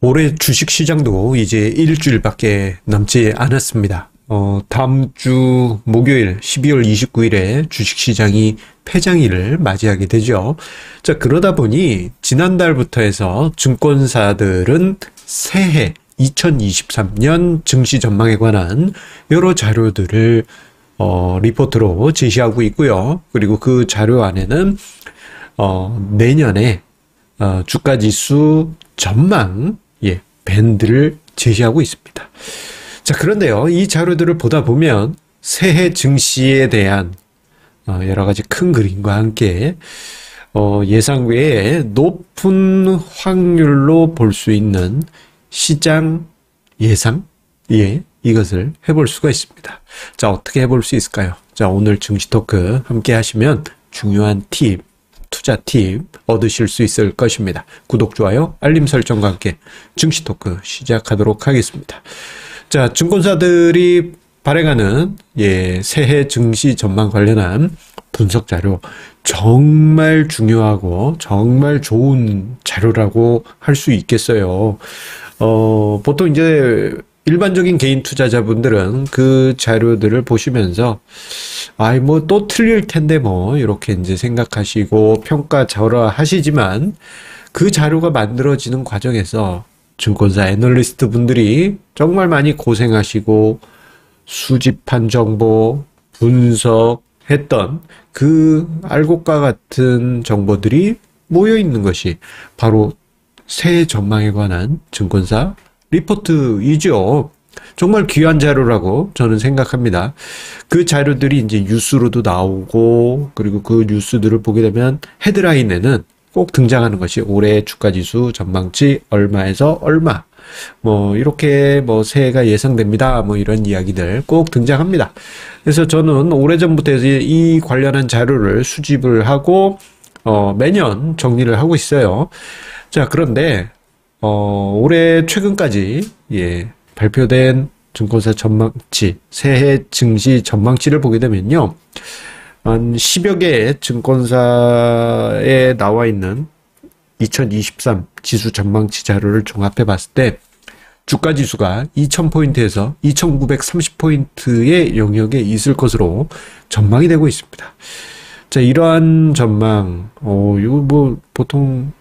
올해 주식시장도 이제 일주일밖에 남지 않았습니다. 다음 주 목요일 12월 29일에 주식시장이 폐장일을 맞이하게 되죠. 자, 그러다 보니 지난달부터 해서 증권사들은 새해 2023년 증시 전망에 관한 여러 자료들을 리포트로 제시하고 있고요. 그리고 그 자료 안에는 내년에 주가지수 전망 밴드를 제시하고 있습니다. 자, 그런데요, 이 자료들을 보다 보면 새해 증시에 대한 여러 가지 큰 그림과 함께 예상 외에 높은 확률로 볼 수 있는 시장 예상, 이것을 해볼 수가 있습니다. 자, 어떻게 해볼 수 있을까요? 자, 오늘 증시 토크 함께 하시면 중요한 팁, 투자 팁 얻으실 수 있을 것입니다. 구독, 좋아요, 알림 설정과 함께 증시 토크 시작하도록 하겠습니다. 자, 증권사들이 발행하는 새해 증시 전망 관련한 분석 자료, 정말 중요하고 정말 좋은 자료라고 할 수 있겠어요. 보통 이제 일반적인 개인 투자자분들은 그 자료들을 보시면서 뭐 또 틀릴 텐데 이렇게 이제 생각하시고 평가절하하시지만, 그 자료가 만들어지는 과정에서 증권사 애널리스트 분들이 정말 많이 고생하시고 수집한 정보, 분석했던 그 알곡과 같은 정보들이 모여 있는 것이 바로 새해 전망에 관한 증권사 리포트이죠. 정말 귀한 자료라고 저는 생각합니다. 그 자료들이 이제 뉴스로도 나오고, 그리고 그 뉴스들을 보게 되면 헤드라인에는 꼭 등장하는 것이 올해 주가지수 전망치 얼마에서 얼마, 이렇게 새해가 예상됩니다, 이런 이야기들 꼭 등장합니다. 그래서 저는 오래전부터 이 관련한 자료를 수집을 하고 매년 정리를 하고 있어요. 자, 그런데 올해 최근까지 발표된 증권사 전망치, 새해 증시 전망치를 보게 되면요, 한 10여 개의 증권사에 나와 있는 2023 지수 전망치 자료를 종합해 봤을 때 주가 지수가 2000포인트에서 2930포인트의 영역에 있을 것으로 전망이 되고 있습니다. 자, 이러한 전망, 이거 보통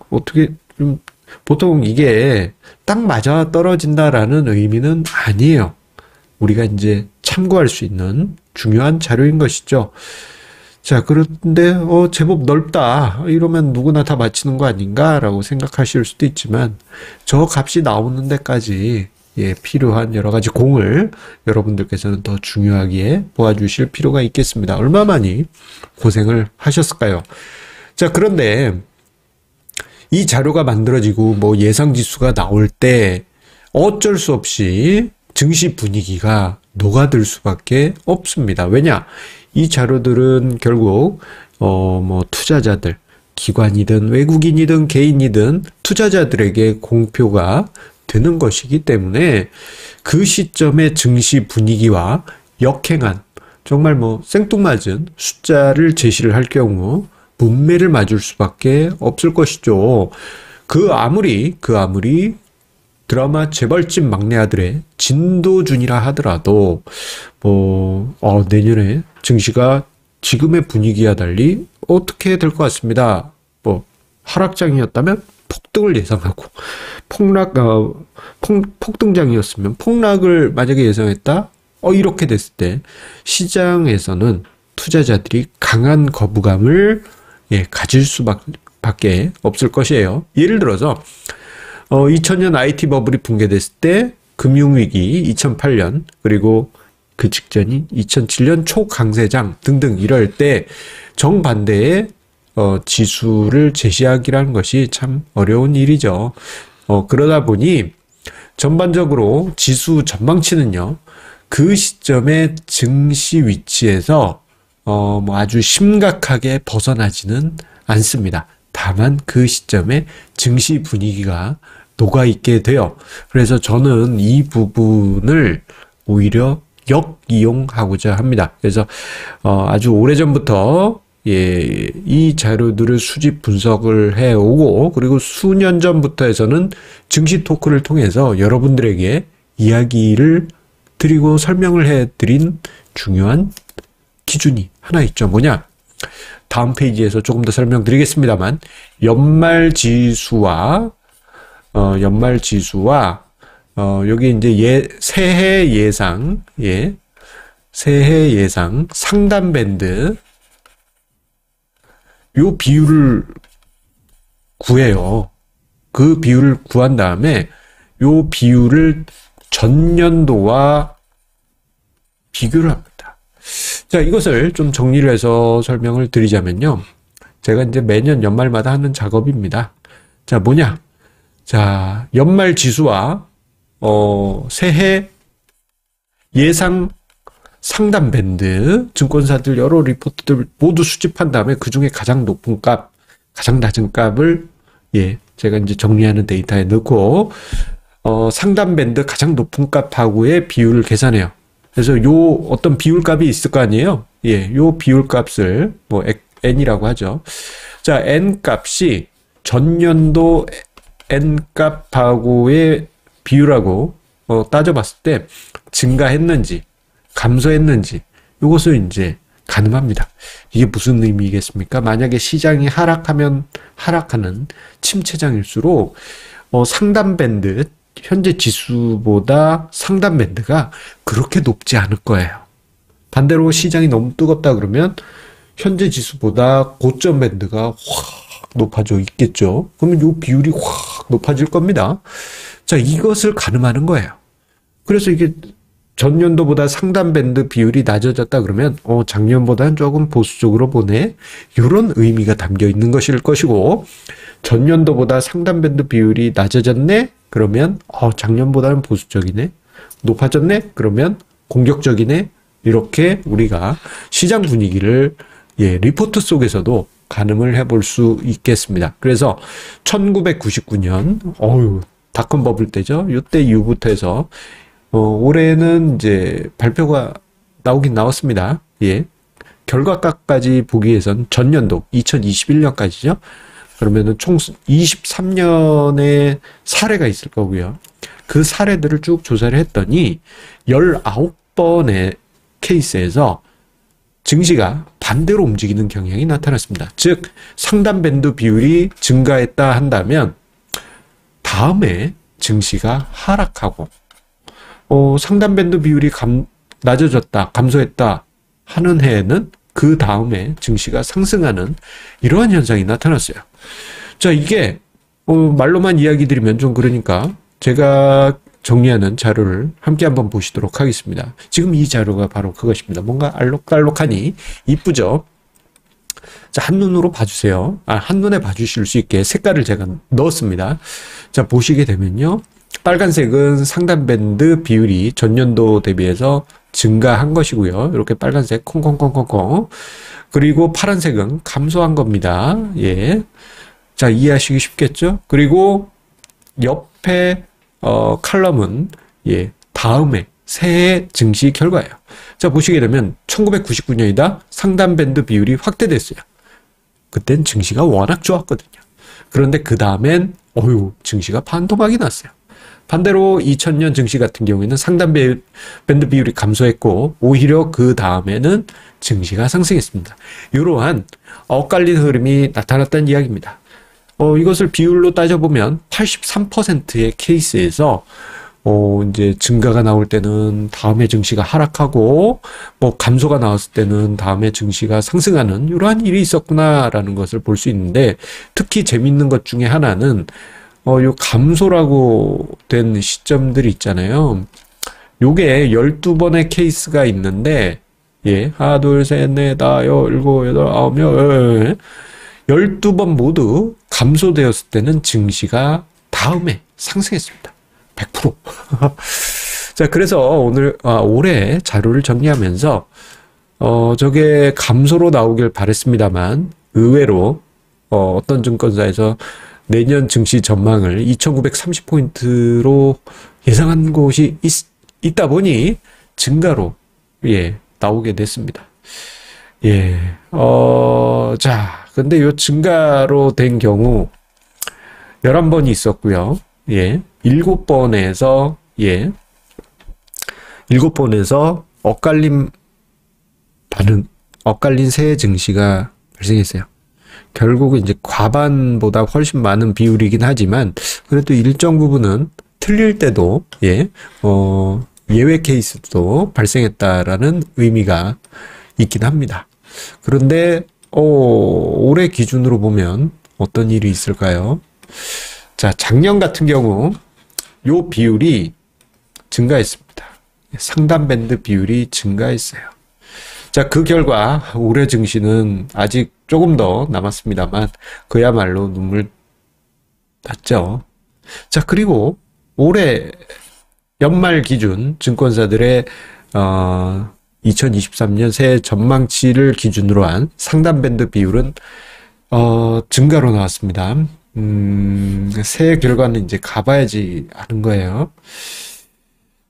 이게 딱 맞아 떨어진다라는 의미는 아니에요. 우리가 이제 참고할 수 있는 중요한 자료인 것이죠. 자, 그런데 제법 넓다, 이러면 누구나 다 맞히는 거 아닌가라고 생각하실 수도 있지만, 저 값이 나오는 데까지 필요한 여러 가지 공을 여러분들께서는 더 중요하게 보아주실 필요가 있겠습니다. 얼마 많이 고생을 하셨을까요? 자, 그런데 이 자료가 만들어지고 예상 지수가 나올 때 어쩔 수 없이 증시 분위기가 녹아들 수밖에 없습니다. 왜냐? 이 자료들은 결국 투자자들, 기관이든 외국인이든 개인이든 투자자들에게 공표가 되는 것이기 때문에 그 시점의 증시 분위기와 역행한, 정말 생뚱맞은 숫자를 제시를 할 경우 문매를 맞을 수밖에 없을 것이죠. 그 아무리 드라마 재벌집 막내 아들의 진도준이라 하더라도 내년에 증시가 지금의 분위기와 달리 어떻게 될 것 같습니다. 하락장이었다면 폭등을 예상하고, 폭등장이었으면 폭락을 만약에 예상했다, 이렇게 됐을 때 시장에서는 투자자들이 강한 거부감을 가질 수밖에 없을 것이에요. 예를 들어서 2000년 IT 버블이 붕괴됐을 때, 금융위기 2008년, 그리고 그 직전인 2007년 초강세장 등등 이럴 때 정반대의 지수를 제시하기라는 것이 참 어려운 일이죠. 그러다 보니 전반적으로 지수 전망치는요, 그 시점의 증시 위치에서 아주 심각하게 벗어나지는 않습니다. 다만 그 시점에 증시 분위기가 녹아있게 돼요. 그래서 저는 이 부분을 오히려 역이용하고자 합니다. 그래서 아주 오래전부터 예, 이 자료들을 수집 분석을 해오고, 그리고 수년 전부터 해서는 증시 토크를 통해서 여러분들에게 이야기를 드리고 설명을 해드린 중요한 기준이 하나 있죠. 뭐냐? 다음 페이지에서 조금 더 설명드리겠습니다만, 연말지수와 여기 이제 새해 예상, 새해 예상 상단 밴드, 요 비율을 구해요. 그 비율을 구한 다음에 요 비율을 전년도와 비교를 합니다. 자, 이것을 좀 정리를 해서 설명을 드리자면요. 제가 이제 매년 연말마다 하는 작업입니다. 자, 뭐냐? 자, 연말 지수와 새해 예상 상단 밴드, 증권사들 여러 리포트들 모두 수집한 다음에 그 중에 가장 높은 값, 가장 낮은 값을 제가 이제 정리하는 데이터에 넣고 상단 밴드 가장 높은 값하고의 비율을 계산해요. 그래서 요 어떤 비율 값이 있을 거 아니에요? 요 비율 값을 뭐 n이라고 하죠. 자, n 값이 전년도 n 값하고의 비율하고 따져봤을 때 증가했는지 감소했는지 이것을 이제 가늠합니다. 이게 무슨 의미겠습니까? 만약에 시장이 하락하면 하락하는 침체장일수록 상단 밴드, 현재 지수보다 상단 밴드가 그렇게 높지 않을 거예요. 반대로 시장이 너무 뜨겁다 그러면 현재 지수보다 고점 밴드가 확 높아져 있겠죠. 그러면 이 비율이 확 높아질 겁니다. 자, 이것을 가늠하는 거예요. 그래서 이게 전년도보다 상단 밴드 비율이 낮아졌다 그러면 작년보다는 조금 보수적으로 보네, 이런 의미가 담겨 있는 것일 것이고, 전년도보다 상단 밴드 비율이 낮아졌네 그러면 작년보다는 보수적이네, 높아졌네 그러면 공격적이네, 이렇게 우리가 시장 분위기를 리포트 속에서도 가늠을 해볼 수 있겠습니다. 그래서 1999년 닷컴 버블 때죠. 이때 이후부터 해서 올해는 이제 발표가 나오긴 나왔습니다. 결과값까지 보기 위해선 전년도 2021년까지죠. 그러면은 총 23년의 사례가 있을 거고요. 그 사례들을 쭉 조사를 했더니 19번의 케이스에서 증시가 반대로 움직이는 경향이 나타났습니다. 즉 상단 밴드 비율이 증가했다 한다면 다음에 증시가 하락하고 상단 밴드 비율이 낮아졌다, 감소했다 하는 해에는 그 다음에 증시가 상승하는 이러한 현상이 나타났어요. 자, 이게 말로만 이야기 드리면 좀 그러니까 제가 정리하는 자료를 함께 한번 보시도록 하겠습니다. 지금 이 자료가 바로 그것입니다. 뭔가 알록달록하니 이쁘죠? 자, 한눈으로 봐주세요. 한눈에 봐주실 수 있게 색깔을 제가 넣었습니다. 자, 보시게 되면요. 빨간색은 상단 밴드 비율이 전년도 대비해서 증가한 것이고요. 이렇게 빨간색 콩콩콩콩콩. 그리고 파란색은 감소한 겁니다. 자, 이해하시기 쉽겠죠? 그리고 옆에 칼럼은 다음에 새해 증시 결과예요. 자, 보시게 되면 1999년이다. 상단 밴드 비율이 확대됐어요. 그땐 증시가 워낙 좋았거든요. 그런데 그 다음엔 증시가 반토막이 났어요. 반대로 2000년 증시 같은 경우에는 상단 밴드 비율이 감소했고 오히려 그 다음에는 증시가 상승했습니다. 이러한 엇갈린 흐름이 나타났다는 이야기입니다. 이것을 비율로 따져보면 83%의 케이스에서 이제 증가가 나올 때는 다음에 증시가 하락하고 감소가 나왔을 때는 다음에 증시가 상승하는 이러한 일이 있었구나라는 것을 볼 수 있는데, 특히 재밌는 것 중에 하나는 요 감소라고 된 시점들이 있잖아요. 요게 12번의 케이스가 있는데 하나 둘 셋 넷 다섯 일곱 여덟 아홉 열 12번 모두 감소되었을 때는 증시가 다음에 상승했습니다. 100%. 자, 그래서 올해 자료를 정리하면서 저게 감소로 나오길 바랬습니다만 의외로 어떤 증권사에서 내년 증시 전망을 2930포인트로 예상한 곳이 있다 보니 증가로 나오게 됐습니다. 예. 자, 근데 요 증가로 된 경우 11번이 있었고요. 예. 7번에서 예. 7번에서 엇갈린 세해 증시가 발생했어요. 결국은 이제 과반보다 훨씬 많은 비율이긴 하지만 그래도 일정 부분은 틀릴 때도 예. 예외 케이스도 발생했다라는 의미가 있긴 합니다. 그런데 올해 기준으로 보면 어떤 일이 있을까요? 자, 작년 같은 경우 요 비율이 증가했습니다. 상단 밴드 비율이 증가했어요. 자, 그 결과 올해 증시는 아직 조금 더 남았습니다만 그야말로 눈물 났죠. 자, 그리고 올해 연말 기준 증권사들의 2023년 새해 전망치를 기준으로 한 상단 밴드 비율은 증가로 나왔습니다. 새해 결과는 이제 가봐야지 아는 거예요.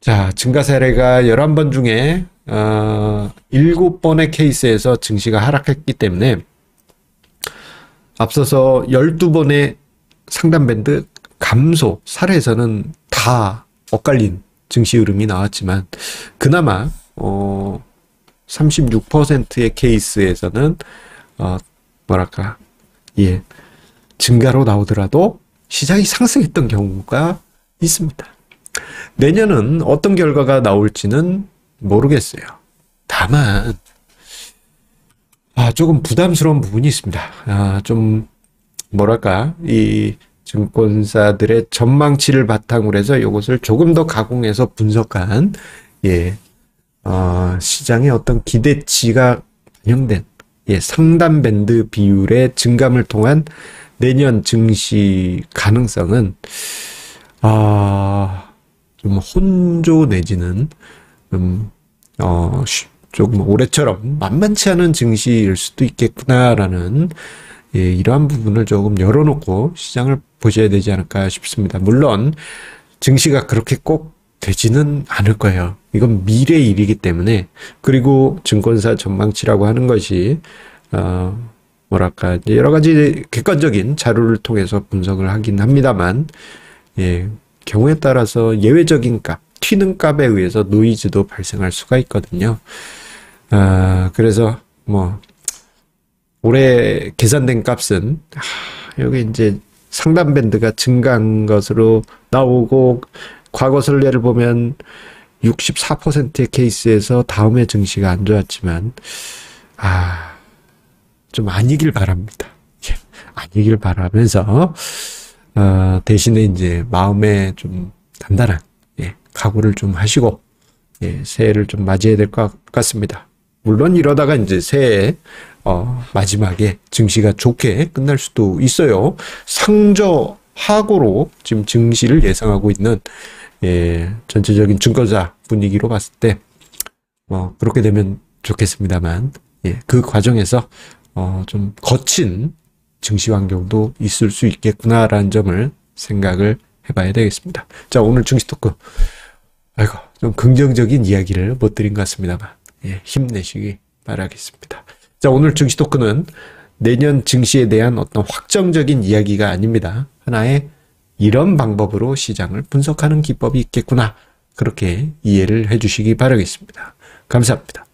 자, 증가 사례가 11번 중에 7번의 케이스에서 증시가 하락했기 때문에 앞서서 12번의 상단 밴드 감소 사례에서는 다 엇갈린 증시 흐름이 나왔지만 그나마 36%의 케이스에서는 예, 증가로 나오더라도 시장이 상승했던 경우가 있습니다. 내년은 어떤 결과가 나올지는 모르겠어요. 다만 조금 부담스러운 부분이 있습니다. 좀 이 증권사들의 전망치를 바탕으로 해서 이것을 조금 더 가공해서 분석한 시장의 어떤 기대치가 반영된 상단 밴드 비율의 증감을 통한 내년 증시 가능성은 좀 혼조 내지는 조금 올해처럼 만만치 않은 증시일 수도 있겠구나라는 이러한 부분을 조금 열어놓고 시장을 보셔야 되지 않을까 싶습니다. 물론 증시가 그렇게 꼭 되지는 않을 거예요. 이건 미래의 일이기 때문에. 그리고 증권사 전망치라고 하는 것이 여러 가지 객관적인 자료를 통해서 분석을 하긴 합니다만 경우에 따라서 예외적인 값, 튀는 값에 의해서 노이즈도 발생할 수가 있거든요. 그래서 올해 계산된 값은 여기 이제 상단 밴드가 증가한 것으로 나오고 과거 선례를 보면 64%의 케이스에서 다음에 증시가 안 좋았지만 좀 아니길 바랍니다. 아니길 바라면서 대신에 이제 마음에 좀 단단한 각오를 좀 하시고 새해를 좀 맞이해야 될 것 같습니다. 물론 이러다가 이제 새해 마지막에 증시가 좋게 끝날 수도 있어요. 상저하고로 지금 증시를 예상하고 있는 전체적인 증권사 분위기로 봤을 때 그렇게 되면 좋겠습니다만 그 과정에서 좀 거친 증시 환경도 있을 수 있겠구나라는 점을 생각을 해봐야 되겠습니다. 자, 오늘 증시 토크 좀 긍정적인 이야기를 못 드린 것 같습니다만 힘내시기 바라겠습니다. 자, 오늘 증시 토크는 내년 증시에 대한 어떤 확정적인 이야기가 아닙니다. 하나의 이런 방법으로 시장을 분석하는 기법이 있겠구나. 그렇게 이해를 해주시기 바라겠습니다. 감사합니다.